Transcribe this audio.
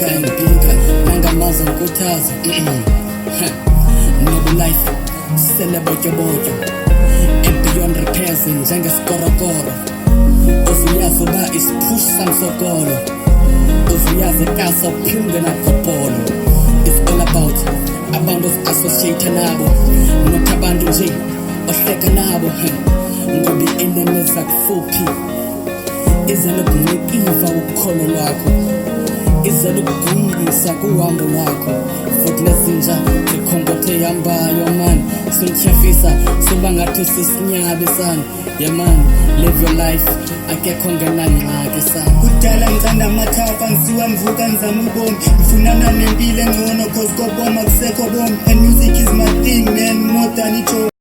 trying bigger nangamazo nkuthazo Noble life celebrate bojo and beyond repairs njengesikoro uzuyazi uba isipush samsokolo uzuyazi kasa uphinde nakopolo. It's all about abantu associate nabo not abantu nje ohleka nabo ngoba i-enemies akufuphi izela ukunika ukholo lwakho izela ukugungisa kuhambo lwakho futhi lezinja zikhongothe yambayo man suntyafisa suba ngathi usisinyabe sana yeah man live your life akekho ngenangxaki sana kudala ngithanda amathafa ngisiwa mvuka ngizama ubomi ngifunana nempilo engcono cause koboma kusekho bomi and music is my thing man more than it